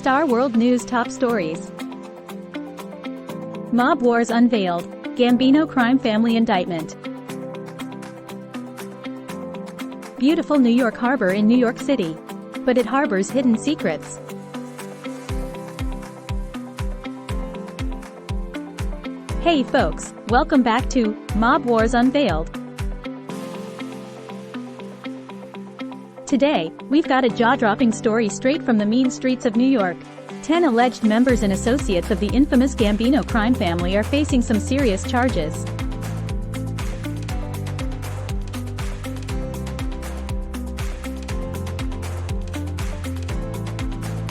Star World News Top Stories. Mob Wars Unveiled, Gambino crime family indictment. Beautiful New York Harbor in New York City. But it harbors hidden secrets. Hey folks, welcome back to Mob Wars Unveiled. Today, we've got a jaw-dropping story straight from the mean streets of New York. 10 alleged members and associates of the infamous Gambino crime family are facing some serious charges.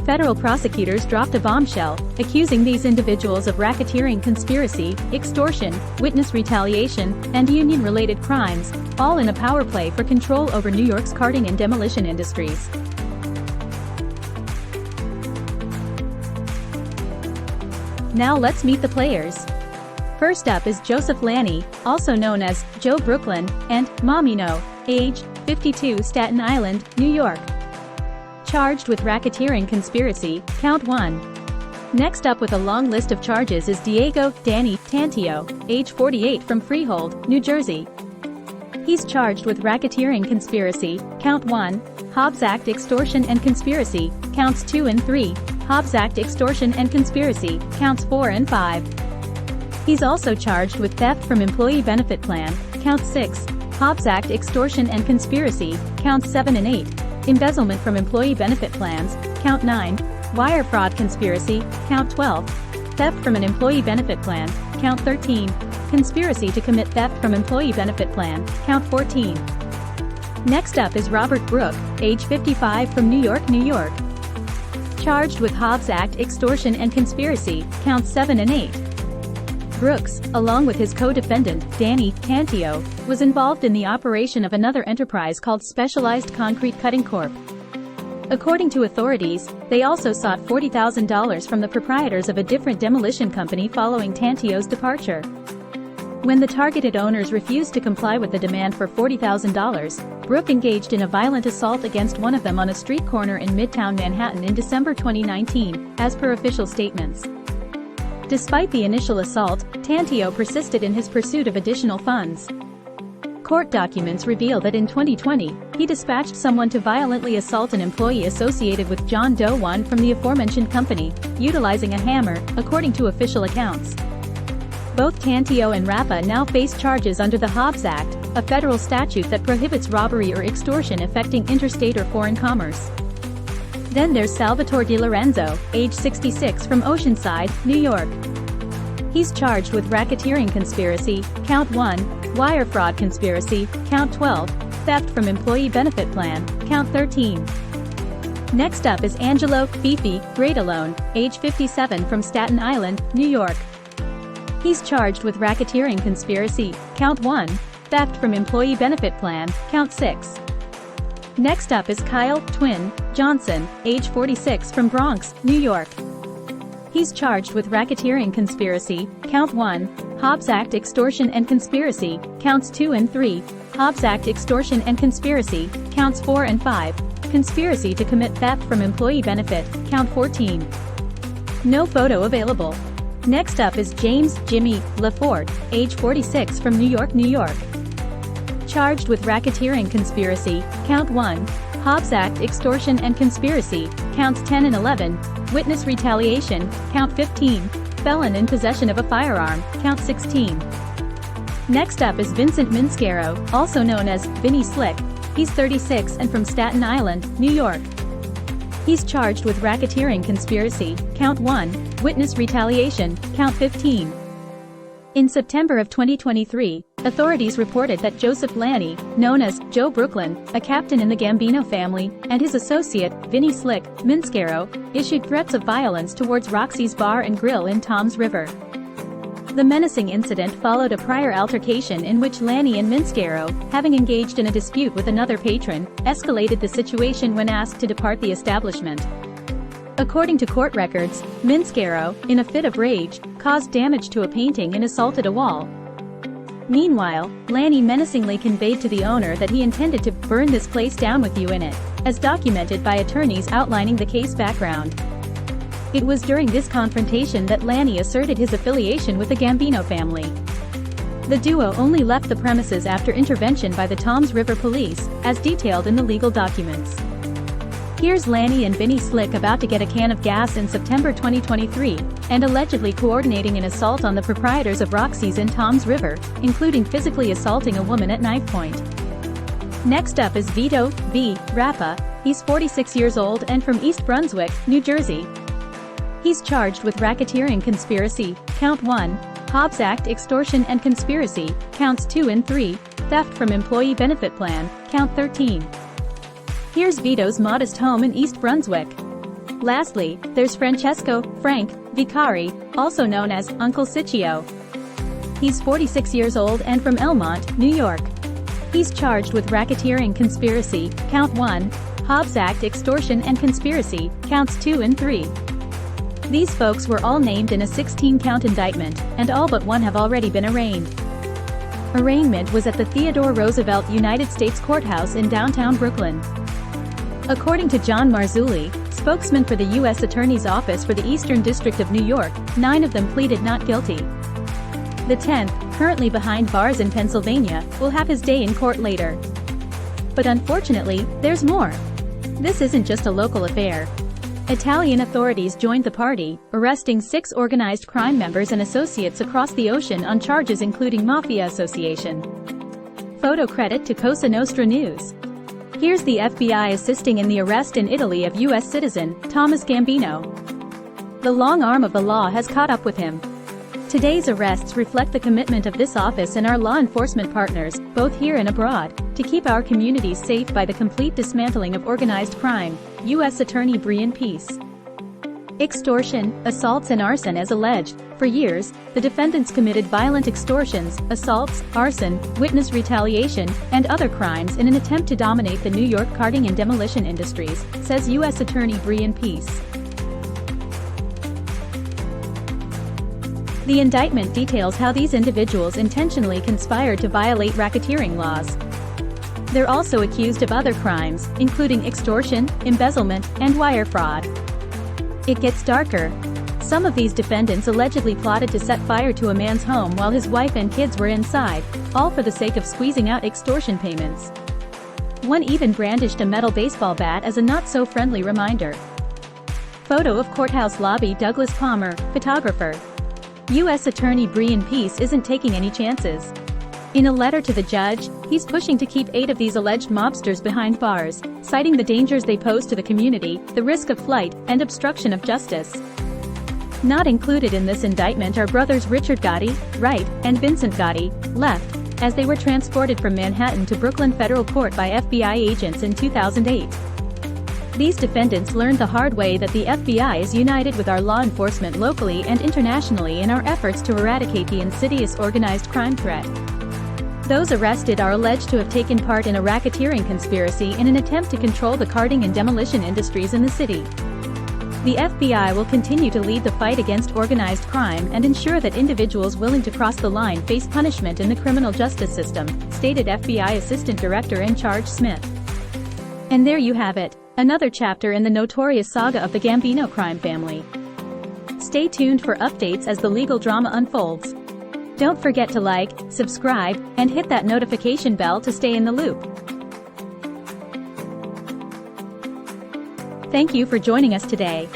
Federal prosecutors dropped a bombshell, accusing these individuals of racketeering, conspiracy, extortion, witness retaliation, and union-related crimes, all in a power play for control over New York's carting and demolition industries. Now let's meet the players. First up is Joseph Lanny, also known as Joe Brooklyn, and Momino, age 52, Staten Island, New York. Charged with racketeering conspiracy, count 1. Next up with a long list of charges is Diego Danny Tantio, age 48, from Freehold, New Jersey. He's charged with racketeering conspiracy, count 1, Hobbs Act extortion and conspiracy, counts 2 and 3, Hobbs Act extortion and conspiracy, counts 4 and 5. He's also charged with theft from employee benefit plan, count 6, Hobbs Act extortion and conspiracy, counts 7 and 8. Embezzlement from employee benefit plans, count 9, wire fraud conspiracy, count 12, theft from an employee benefit plan, count 13, conspiracy to commit theft from employee benefit plan, count 14. Next up is Robert Brooke, age 55, from New York, New York. Charged with Hobbs Act extortion and conspiracy, counts 7 and 8. Brooks, along with his co-defendant, Danny Tantio, was involved in the operation of another enterprise called Specialized Concrete Cutting Corp. According to authorities, they also sought $40,000 from the proprietors of a different demolition company following Tantio's departure. When the targeted owners refused to comply with the demand for $40,000, Brooke engaged in a violent assault against one of them on a street corner in Midtown Manhattan in December 2019, as per official statements. Despite the initial assault, Tantio persisted in his pursuit of additional funds. Court documents reveal that in 2020, he dispatched someone to violently assault an employee associated with John Doe 1 from the aforementioned company, utilizing a hammer, according to official accounts. Both Tantio and Rappa now face charges under the Hobbs Act, a federal statute that prohibits robbery or extortion affecting interstate or foreign commerce. Then there's Salvatore DiLorenzo, age 66, from Oceanside, New York. He's charged with racketeering conspiracy, count 1, wire fraud conspiracy, count 12, theft from employee benefit plan, count 13. Next up is Angelo Fifi Greatalone, age 57, from Staten Island, New York. He's charged with racketeering conspiracy, count 1, theft from employee benefit plan, count 6. Next up is Kyle Twin Johnson, age 46, from Bronx, New York. He's charged with racketeering conspiracy, count 1, Hobbs Act extortion and conspiracy, counts 2 and 3, Hobbs Act extortion and conspiracy, counts 4 and 5, conspiracy to commit theft from employee benefit, count 14. No photo available. Next up is James Jimmy LaForte, age 46, from New York, New York. Charged with racketeering conspiracy, count 1, Hobbs Act extortion and conspiracy, counts 10 and 11, witness retaliation, count 15, felon in possession of a firearm, count 16. Next up is Vincent Minscaro, also known as Vinny Slick. He's 36 and from Staten Island, New York. He's charged with racketeering conspiracy, count 1, witness retaliation, count 15. In September of 2023, authorities reported that Joseph Lanny, known as Joe Brooklyn, a captain in the Gambino family, and his associate, Vinny Slick Minscaro, issued threats of violence towards Roxy's Bar and Grill in Toms River. The menacing incident followed a prior altercation in which Lanny and Minscaro, having engaged in a dispute with another patron, escalated the situation when asked to depart the establishment. According to court records, Minscaro, in a fit of rage, caused damage to a painting and assaulted a wall. Meanwhile, Lanny menacingly conveyed to the owner that he intended to burn this place down with you in it, as documented by attorneys outlining the case background. It was during this confrontation that Lanny asserted his affiliation with the Gambino family. The duo only left the premises after intervention by the Toms River police, as detailed in the legal documents. Here's Lanny and Vinny Slick about to get a can of gas in September 2023, and allegedly coordinating an assault on the proprietors of Roxy's in Toms River, including physically assaulting a woman at knife point. Next up is Vito V. Rappa. He's 46 years old and from East Brunswick, New Jersey. He's charged with racketeering conspiracy, count 1, Hobbs Act extortion and conspiracy, counts 2 and 3, theft from employee benefit plan, count 13. Here's Vito's modest home in East Brunswick. Lastly, there's Francesco Frank Vicari, also known as Uncle Ciccio. He's 46 years old and from Elmont, New York. He's charged with racketeering conspiracy, count 1, Hobbs Act extortion and conspiracy, counts 2 and 3. These folks were all named in a 16-count indictment, and all but one have already been arraigned. Arraignment was at the Theodore Roosevelt United States Courthouse in downtown Brooklyn. According to John Marzulli, spokesman for the U.S. Attorney's Office for the Eastern District of New York, 9 of them pleaded not guilty. The 10th, currently behind bars in Pennsylvania, will have his day in court later. But unfortunately, there's more. This isn't just a local affair. Italian authorities joined the party, arresting 6 organized crime members and associates across the ocean on charges including mafia association. Photo credit to Cosa Nostra News. Here's the FBI assisting in the arrest in Italy of U.S. citizen, Thomas Gambino. The long arm of the law has caught up with him. Today's arrests reflect the commitment of this office and our law enforcement partners, both here and abroad, to keep our communities safe by the complete dismantling of organized crime. U.S. Attorney Brian Peace. Extortion, assaults and arson as alleged. For years, the defendants committed violent extortions, assaults, arson, witness retaliation, and other crimes in an attempt to dominate the New York carting and demolition industries, says U.S. Attorney Brian Peace. The indictment details how these individuals intentionally conspired to violate racketeering laws. They're also accused of other crimes, including extortion, embezzlement, and wire fraud. It gets darker. Some of these defendants allegedly plotted to set fire to a man's home while his wife and kids were inside, all for the sake of squeezing out extortion payments. One even brandished a metal baseball bat as a not-so-friendly reminder. Photo of courthouse lobby. Douglas Palmer, photographer. U.S. Attorney Brian Peace isn't taking any chances. In a letter to the judge, he's pushing to keep 8 of these alleged mobsters behind bars, citing the dangers they pose to the community, the risk of flight, and obstruction of justice. Not included in this indictment are brothers Richard Gotti, right, and Vincent Gotti, left, as they were transported from Manhattan to Brooklyn Federal Court by FBI agents in 2008. These defendants learned the hard way that the FBI is united with our law enforcement locally and internationally in our efforts to eradicate the insidious organized crime threat. Those arrested are alleged to have taken part in a racketeering conspiracy in an attempt to control the carting and demolition industries in the city. The FBI will continue to lead the fight against organized crime and ensure that individuals willing to cross the line face punishment in the criminal justice system, stated FBI Assistant Director in Charge Smith. And there you have it, another chapter in the notorious saga of the Gambino crime family. Stay tuned for updates as the legal drama unfolds. Don't forget to like, subscribe, and hit that notification bell to stay in the loop. Thank you for joining us today.